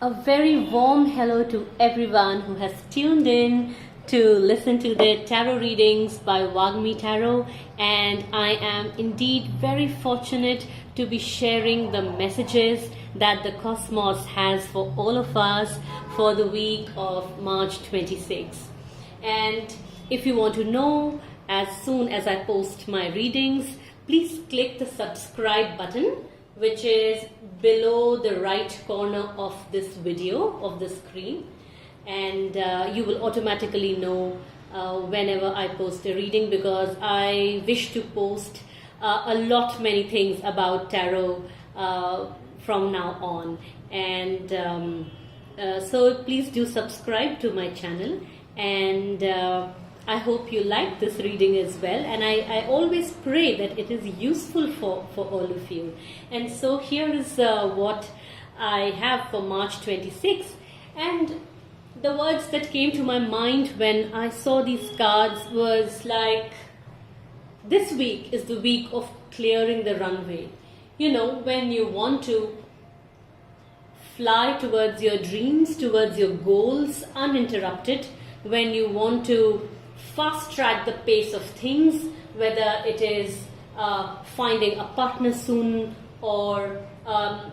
A very warm hello to everyone who has tuned in to listen to the tarot readings by Wagmi Tarot, and I am indeed very fortunate to be sharing the messages that the cosmos has for all of us for the week of March 26. And if you want to know as soon as I post my readings, please click the subscribe button, which is below the right corner of this video, of the screen, and you will automatically know whenever I post a reading, because I wish to post many things about tarot from now on. And so please do subscribe to my channel, and I hope you like this reading as well, and I always pray that it is useful for all of you. And so here is what I have for March 26, and the words that came to my mind when I saw these cards was like, this week is the week of clearing the runway. You know, when you want to fly towards your dreams, towards your goals uninterrupted, when you want to fast track the pace of things, whether it is finding a partner soon, or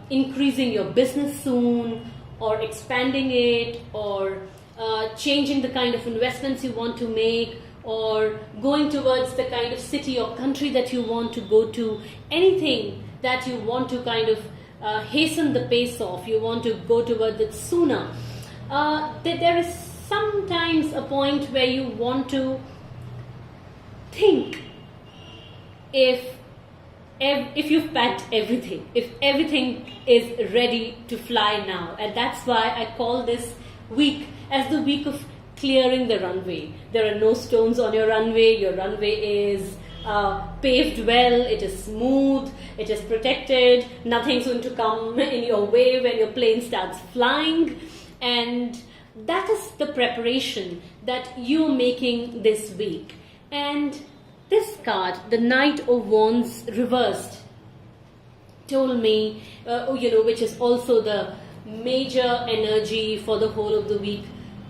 increasing your business soon, or expanding it, or changing the kind of investments you want to make, or going towards the kind of city or country that you want to go to, anything that you want to kind of hasten the pace of, you want to go towards it sooner. There is sometimes a point where you want to think if you've packed everything, if everything is ready to fly now. And that's why I call this week as the week of clearing the runway. There are no stones on your runway is paved well, it is smooth, it is protected, nothing's going to come in your way when your plane starts flying. And that is the preparation that you're making this week. And this card, the Knight of Wands reversed, told me, which is also the major energy for the whole of the week,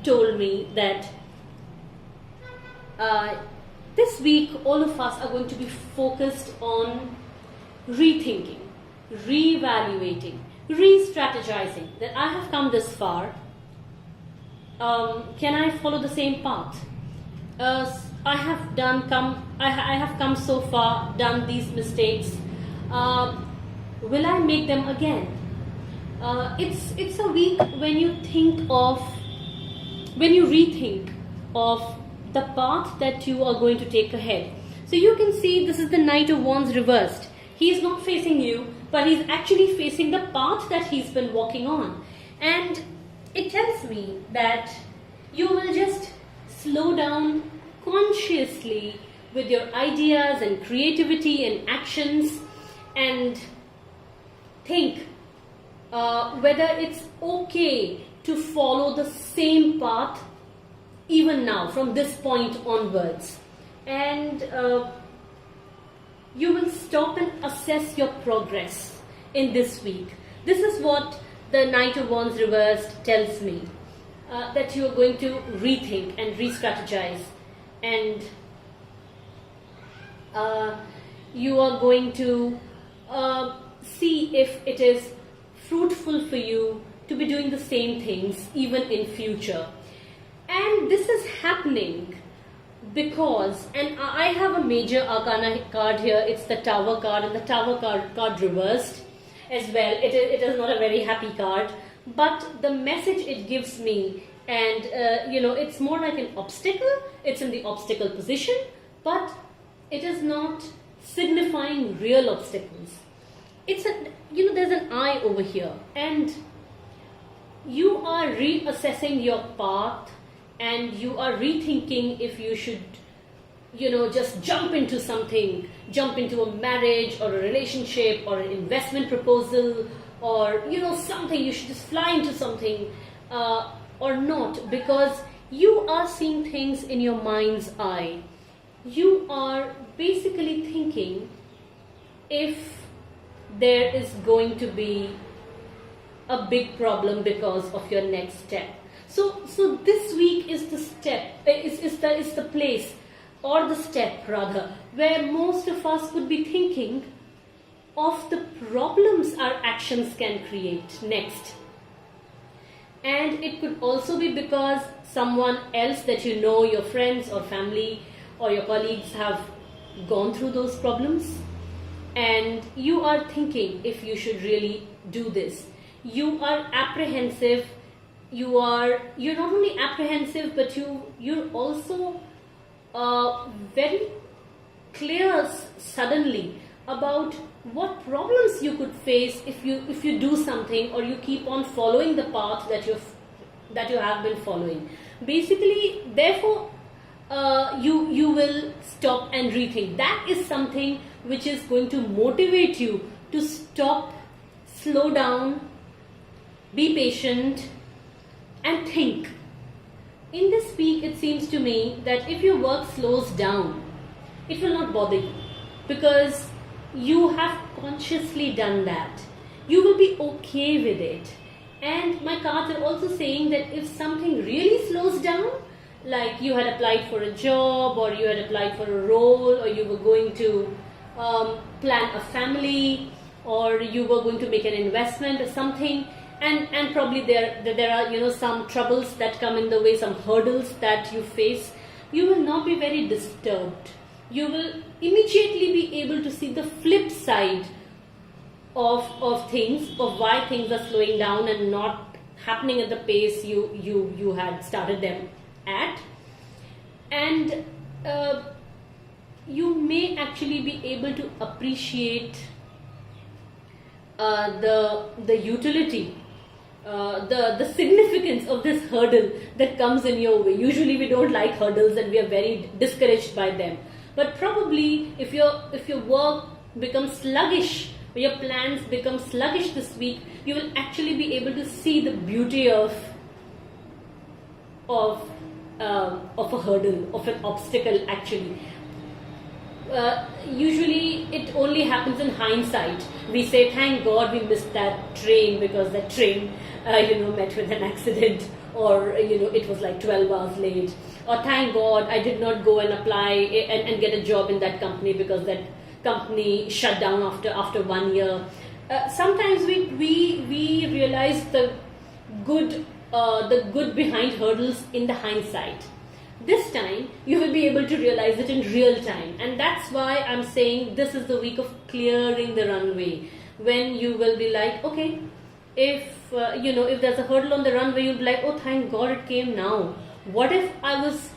told me that this week all of us are going to be focused on rethinking, reevaluating, re-strategizing, that I have come this far. Can I follow the same path? I have come so far, done these mistakes. Will I make them again? It's a week when you rethink of the path that you are going to take ahead. So you can see this is the Knight of Wands reversed. He is not facing you, but he's actually facing the path that he's been walking on. And it tells me that you will just slow down consciously with your ideas and creativity and actions, and think whether it's okay to follow the same path even now from this point onwards. And you will stop and assess your progress in this week. This is what the Knight of Wands reversed tells me, that you are going to rethink and re-strategize, and you are going to see if it is fruitful for you to be doing the same things even in future. And this is happening because, and I have a major arcana card here, it's the Tower card, and the Tower card reversed as well. It is not a very happy card, but the message it gives me, and it's more like an obstacle. It's in the obstacle position, but it is not signifying real obstacles. It's there's an eye over here, and you are reassessing your path, and you are rethinking if you should just jump into something, jump into a marriage or a relationship or an investment proposal, or something, you should just fly into something or not, because you are seeing things in your mind's eye. You are basically thinking if there is going to be a big problem because of your next step. So this week is the step, is the place, or the step rather, where most of us could be thinking of the problems our actions can create next. And it could also be because someone else that you know, your friends or family or your colleagues, have gone through those problems, and you are thinking if you should really do this. You are apprehensive. You're not only apprehensive, but you're also very clear suddenly about what problems you could face if you do something, or you keep on following the path that you have been following. Basically, therefore, you will stop and rethink. That is something which is going to motivate you to stop, slow down, be patient, and think. In this week, it seems to me that if your work slows down, it will not bother you, because you have consciously done that. You will be okay with it. And my cards are also saying that if something really slows down, like you had applied for a job, or you had applied for a role, or you were going to plan a family, or you were going to make an investment or something, and probably there are some troubles that come in the way, some hurdles that you face, you will not be very disturbed. You will immediately be able to see the flip side of things, of why things are slowing down and not happening at the pace you had started them at. And you may actually be able to appreciate the utility, the significance of this hurdle that comes in your way. Usually we don't like hurdles and we are very discouraged by them. But probably if your work becomes sluggish, or your plans become sluggish this week, you will actually be able to see the beauty of a hurdle, of an obstacle actually. Usually it only happens in hindsight. We say, thank God we missed that train, because that train met with an accident, or it was like 12 hours late, or thank God I did not go and apply and get a job in that company, because that company shut down after 1 year. Sometimes we realize the good behind hurdles in the hindsight. This time you will be able to realize it in real time, and that's why I'm saying this is the week of clearing the runway, when you will be like, okay, if there's a hurdle on the runway, you'll be like, oh, thank God it came now. What if I was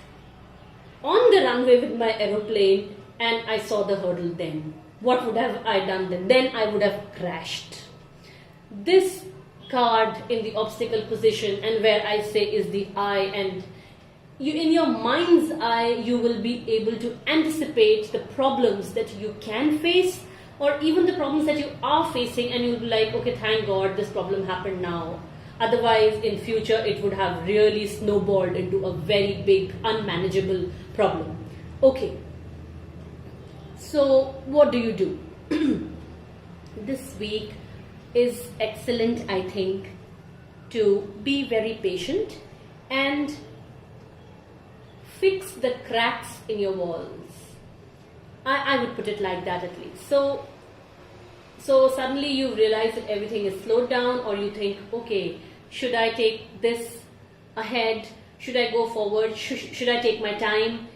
on the runway with my aeroplane and I saw the hurdle then? What would have I done then? Then I would have crashed. This card in the obstacle position, and where I say is the eye, and in your mind's eye, you will be able to anticipate the problems that you can face, or even the problems that you are facing, and you'll be like, okay, thank God this problem happened now. Otherwise, in future, it would have really snowballed into a very big, unmanageable problem. Okay. So, what do you do? This week is excellent, I think, to be very patient and fix the cracks in your walls. I would put it like that at least. So suddenly you realize that everything is slowed down, or you think, okay, should I take this ahead? Should I go forward? Should I take my time?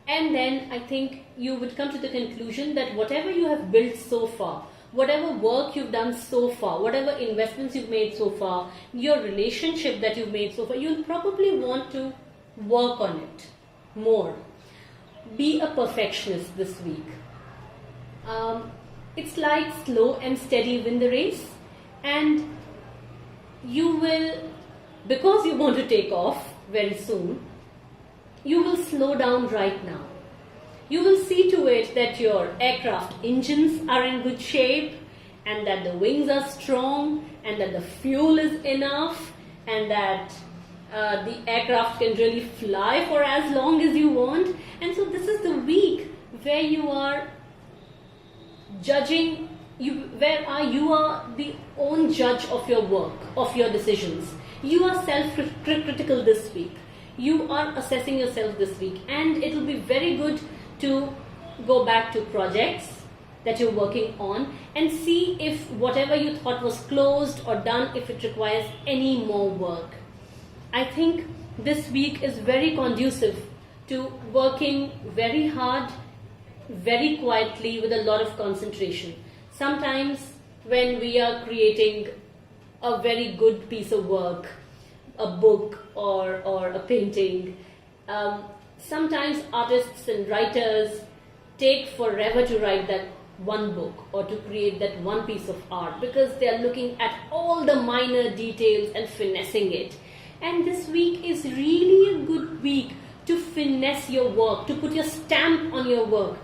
And then I think you would come to the conclusion that whatever you have built so far, whatever work you've done so far, whatever investments you've made so far, your relationship that you've made so far, you'll probably want to work on it more. Be a perfectionist this week. It's like slow and steady win the race, and you will, because you want to take off very soon, you will slow down right now. You will see to it that your aircraft engines are in good shape, and that the wings are strong, and that the fuel is enough, and that the aircraft can really fly for as long as you want. And so this is the week where you are judging you are the own judge of your work, of your decisions. You are self-critical this week. You are assessing yourself this week, and it will be very good to go back to projects that you're working on and see if whatever you thought was closed or done, if it requires any more work. I think this week is very conducive to working very hard, very quietly, with a lot of concentration. Sometimes when we are creating a very good piece of work, a book or a painting, sometimes artists and writers take forever to write that one book or to create that one piece of art, because they are looking at all the minor details and finessing it. And this week is really a good week to finesse your work, to put your stamp on your work.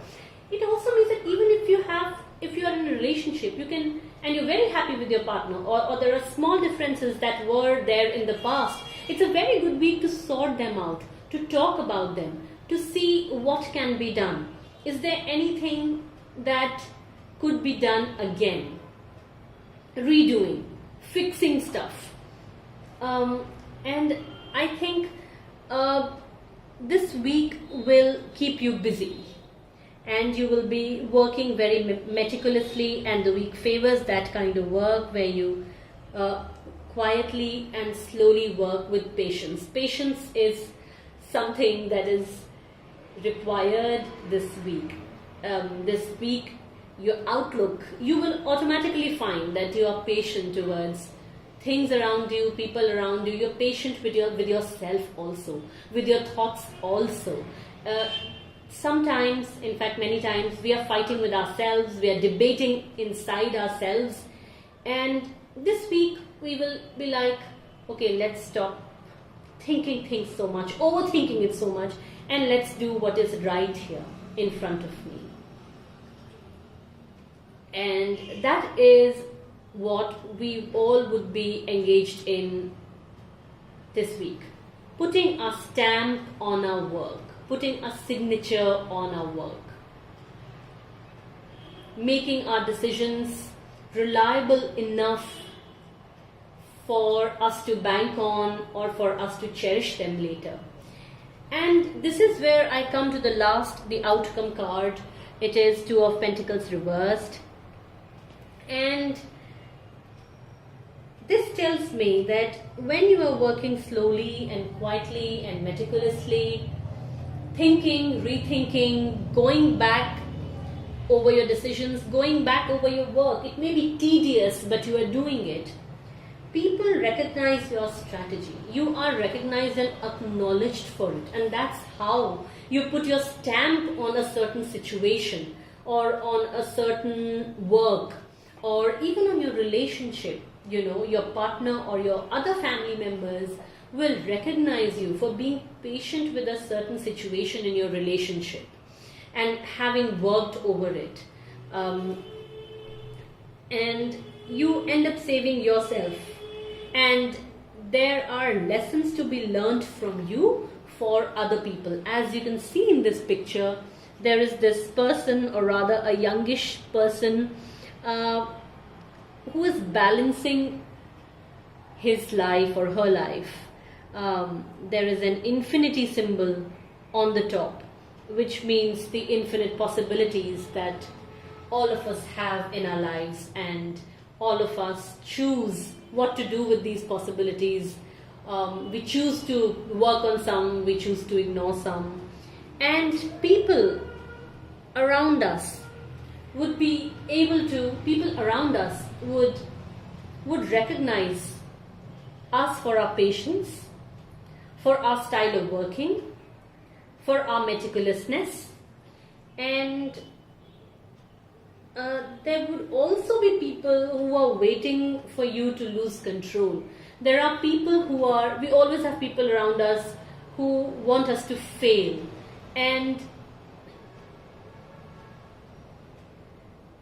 It also means that even if you are in a relationship, you can, and you're very happy with your partner, or there are small differences that were there in the past, it's a very good week to sort them out, to talk about them, to see what can be done. Is there anything that could be done again? Redoing, fixing stuff. And I think this week will keep you busy, and you will be working very meticulously, and the week favors that kind of work where you quietly and slowly work with patience. Patience is something that is required this week. This week, your outlook, you will automatically find that you are patient towards things around you, people around you. You're patient with yourself also, with your thoughts also. Sometimes, in fact many times, we are fighting with ourselves, we are debating inside ourselves, and this week we will be like, okay, let's stop thinking things so much, overthinking it so much, and let's do what is right here in front of me. And that is what we all would be engaged in this week. Putting a stamp on our work, putting a signature on our work, making our decisions reliable enough for us to bank on or for us to cherish them later. And this is where I come to the outcome card. It is Two of Pentacles reversed. And this tells me that when you are working slowly and quietly and meticulously, thinking, rethinking, going back over your decisions, going back over your work, it may be tedious, but you are doing it. People recognize your strategy. You are recognized and acknowledged for it. And that's how you put your stamp on a certain situation or on a certain work or even on your relationship. You know, your partner or your other family members will recognize you for being patient with a certain situation in your relationship and having worked over it. And you end up saving yourself. And there are lessons to be learned from you for other people. As you can see in this picture, there is this person, or rather a youngish person, who is balancing his life or her life. There is an infinity symbol on the top, which means the infinite possibilities that all of us have in our lives, and all of us choose what to do with these possibilities. We choose to work on some, we choose to ignore some, and people around us would recognize us for our patience, for our style of working, for our meticulousness, and there would also be people who are waiting for you to lose control. There are people we always have people around us who want us to fail. And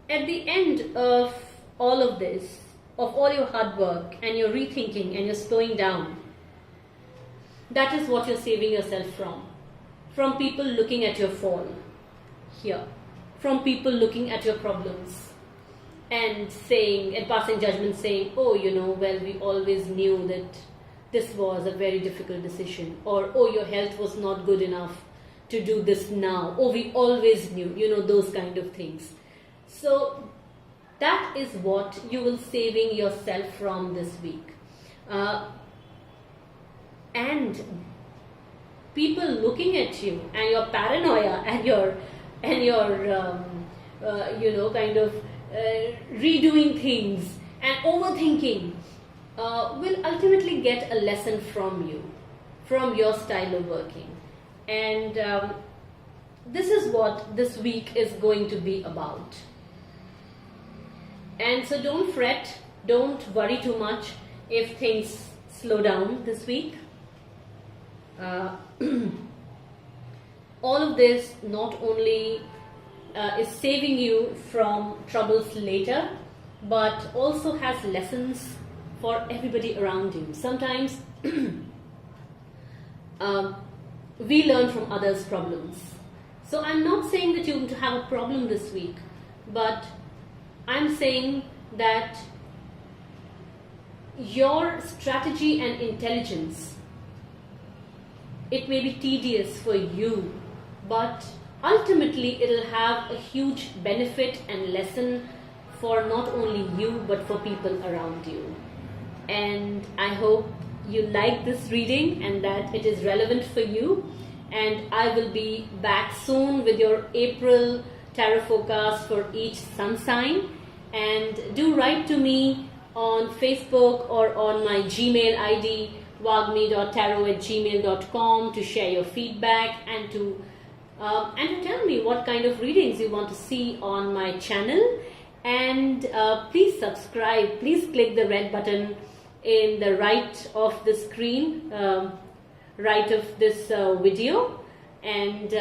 at the end of all of this, of all your hard work and your rethinking and your slowing down, that is what you're saving yourself from people looking at your fall here, from people looking at your problems. and passing judgment, saying, oh, well, we always knew that this was a very difficult decision, or oh, your health was not good enough to do this now, oh, we always knew, those kind of things. So that is what you will saving yourself from this week. And people looking at you and your paranoia and your kind of redoing things and overthinking will ultimately get a lesson from you, from your style of working. And this is what this week is going to be about. And so don't fret, don't worry too much if things slow down this week. All of this not only is saving you from troubles later, but also has lessons for everybody around you. Sometimes we learn from others' problems. So I'm not saying that you're going to have a problem this week, but I'm saying that your strategy and intelligence, it may be tedious for you, but ultimately it'll have a huge benefit and lesson for not only you but for people around you. And I hope you like this reading and that it is relevant for you. And I will be back soon with your April tarot forecast for each sun sign. And do write to me on Facebook or on my Gmail ID, wagmi.tarot@gmail.com, to share your feedback and to tell me what kind of readings you want to see on my channel. And please subscribe. Please click the red button in the right of the screen, right of this video, and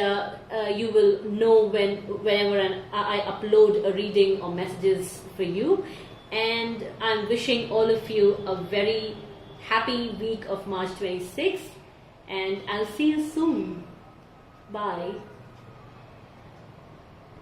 you will know whenever I upload a reading or messages for you. And I'm wishing all of you a very happy week of March 26th, and I'll see you soon. Bye.